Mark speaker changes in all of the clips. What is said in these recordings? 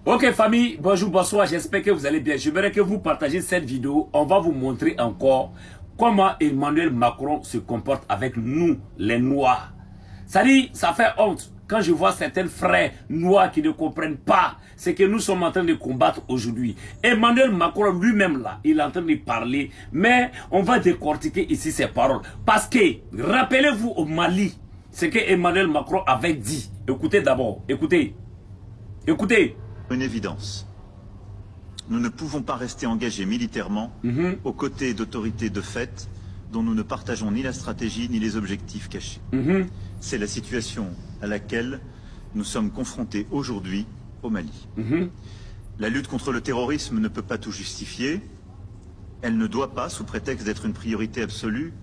Speaker 1: Ok famille, bonjour, bonsoir, j'espère que vous allez bien. Je voudrais que vous partagez cette vidéo. On va vous montrer encore comment Emmanuel Macron se comporte avec nous, les Noirs. Ça dit, ça fait honte quand je vois certains frères noirs qui ne comprennent pas ce que nous sommes en train de combattre aujourd'hui. Emmanuel Macron lui-même là, il est en train de parler, mais on va décortiquer ici ses paroles. Parce que, rappelez-vous au Mali, ce que Emmanuel Macron avait dit. Écoutez d'abord, écoutez. Écoutez.
Speaker 2: Une évidence. Nous ne pouvons pas rester engagés militairement aux côtés d'autorités de fait dont nous ne partageons ni la stratégie ni les objectifs cachés. C'est la situation à laquelle nous sommes confrontés aujourd'hui au Mali. La lutte contre le terrorisme ne peut pas tout justifier. Elle ne doit pas, sous prétexte d'être une priorité absolue,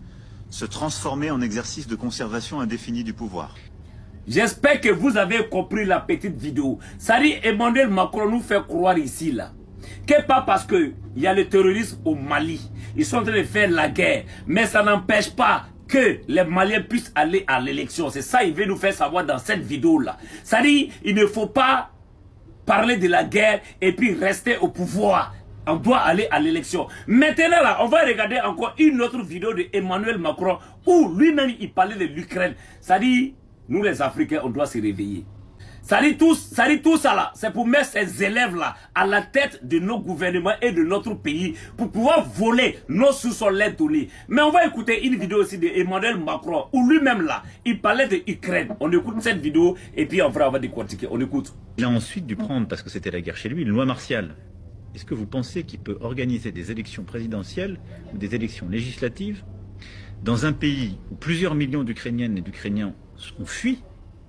Speaker 2: se transformer en exercice de conservation indéfinie du pouvoir.
Speaker 1: J'espère que vous avez compris la petite vidéo. Ça dit, Emmanuel Macron nous fait croire ici là que pas parce qu'il y a le terrorisme au Mali, ils sont en train de faire la guerre, mais ça n'empêche pas que les Maliens puissent aller à l'élection. C'est ça qu'il veut nous faire savoir dans cette vidéo là. Ça dit, il ne faut pas parler de la guerre et puis rester au pouvoir. On doit aller à l'élection. Maintenant là, on va regarder encore une autre vidéo de Emmanuel Macron où lui-même il parlait de l'Ukraine. Ça dit, nous les Africains, on doit se réveiller. Ça dit tout ça là, c'est pour mettre ces élèves là à la tête de nos gouvernements et de notre pays pour pouvoir voler nos sous-sols les données. Mais on va écouter une vidéo aussi de Emmanuel Macron où lui-même là, il parlait de l'Ukraine. On écoute cette vidéo et puis on va décortiquer. On écoute.
Speaker 3: Il a ensuite dû prendre, parce que c'était la guerre chez lui, une loi martiale. Est-ce que vous pensez qu'il peut organiser des élections présidentielles ou des élections législatives dans un pays où plusieurs millions d'Ukrainiennes et d'Ukrainiens ont fui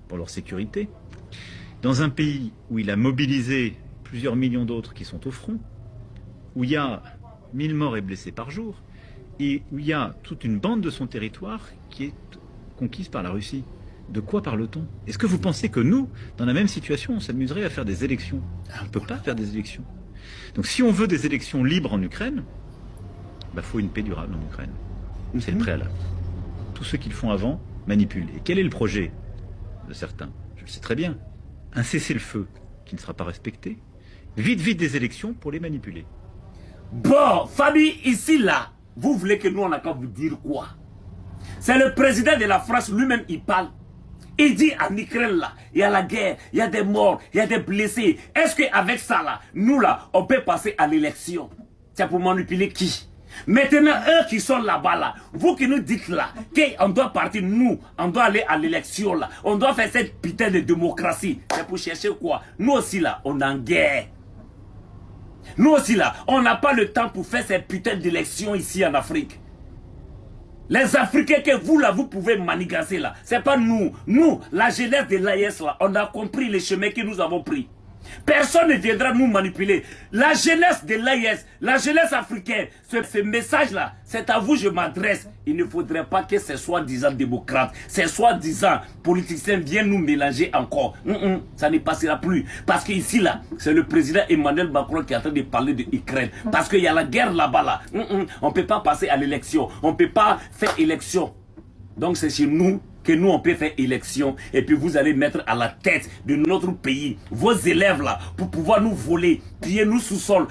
Speaker 3: pour leur sécurité, dans un pays où il a mobilisé plusieurs millions d'autres qui sont au front, où il y a 1000 morts et blessés par jour, et où il y a toute une bande de son territoire qui est conquise par la Russie? De quoi parle-t-on? Est-ce que vous pensez que nous, dans la même situation, on s'amuserait à faire des élections? On ne peut pas faire des élections. Donc si on veut des élections libres en Ukraine, il faut une paix durable en Ukraine. C'est le préalable. Tous ceux qui le font avant manipulent. Et quel est le projet de certains? Je le sais très bien. Un cessez-le-feu qui ne sera pas respecté. Vite des élections pour les manipuler.
Speaker 1: Bon, famille, ici là, vous voulez que nous on a qu'à vous dire quoi? C'est le président de la France lui-même, il parle. Il dit en Ukraine là, il y a la guerre, il y a des morts, il y a des blessés. Est-ce qu'avec ça là, nous là, on peut passer à l'élection? C'est pour manipuler qui? Maintenant, eux qui sont là-bas là, vous qui nous dites là, qu'on doit partir, nous, on doit aller à l'élection là, on doit faire cette putain de démocratie. C'est pour chercher quoi? Nous aussi là, on est en guerre. Nous aussi là, on n'a pas le temps pour faire cette putain d'élection ici en Afrique. Les Africains que vous là, vous pouvez manigancer là, c'est pas nous. Nous, la jeunesse de l'AES là, on a compris les chemins que nous avons pris. Personne ne viendra nous manipuler. La jeunesse de l'AES, la jeunesse africaine, ce message-là, c'est à vous je m'adresse. Il ne faudrait pas que ces soi-disant démocrates, ces soi-disant politiciens viennent nous mélanger encore. Ça ne passera plus. Parce qu'ici, là, c'est le président Emmanuel Macron qui est en train de parler de l'Ukraine. Parce qu'il y a la guerre là-bas, là. On ne peut pas passer à l'élection. On ne peut pas faire élection. Donc c'est chez nous que nous on peut faire élection et puis vous allez mettre à la tête de notre pays vos élèves là pour pouvoir nous voler, piller nos sous-sols,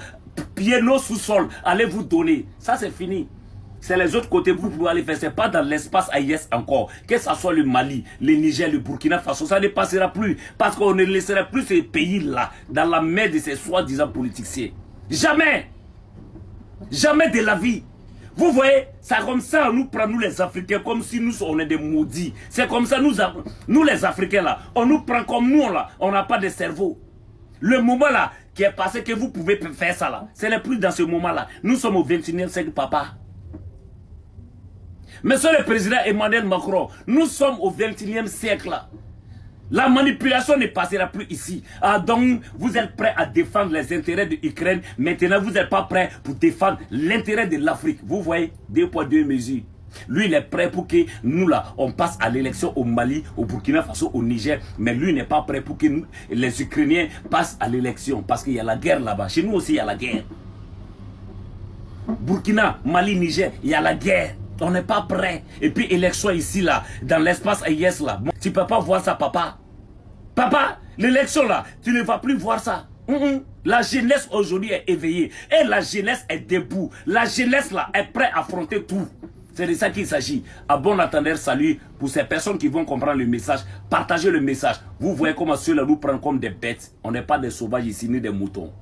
Speaker 1: allez vous donner. Ça c'est fini. C'est les autres côtés vous pouvez aller faire, c'est pas dans l'espace AIS encore. Que ce soit le Mali, le Niger, le Burkina Faso, ça ne passera plus. Parce qu'on ne laissera plus ces pays là dans la main de ces soi-disant politiciens. Jamais. Jamais de la vie. Vous voyez, ça comme ça, on nous prend, nous les Africains, comme si nous, on est des maudits. C'est comme ça, nous les Africains là, on nous prend comme nous là, on n'a pas de cerveau. Le moment là, qui est passé, que vous pouvez faire ça là, ce n'est plus dans ce moment là. Nous sommes au 21e siècle, papa. Monsieur le président Emmanuel Macron, nous sommes au 21e siècle là. La manipulation ne passera plus ici. Ah, donc, vous êtes prêts à défendre les intérêts de l'Ukraine. Maintenant, vous n'êtes pas prêts pour défendre l'intérêt de l'Afrique. Vous voyez, 2 poids 2 mesures. Lui, il est prêt pour que nous, là, on passe à l'élection au Mali, au Burkina Faso, au Niger. Mais lui n'est pas prêt pour que nous, les Ukrainiens passent à l'élection. Parce qu'il y a la guerre là-bas. Chez nous aussi, il y a la guerre. Burkina, Mali, Niger, il y a la guerre. On n'est pas prêt. Et puis élection ici là, dans l'espace AIS là. Tu ne peux pas voir ça, papa. Papa, l'élection là, tu ne vas plus voir ça. La jeunesse aujourd'hui est éveillée. Et la jeunesse est debout. La jeunesse là est prête à affronter tout. C'est de ça qu'il s'agit. À bon entendeur, salut pour ces personnes qui vont comprendre le message. Partagez le message. Vous voyez comment ceux-là nous prennent comme des bêtes. On n'est pas des sauvages ici, ni des moutons.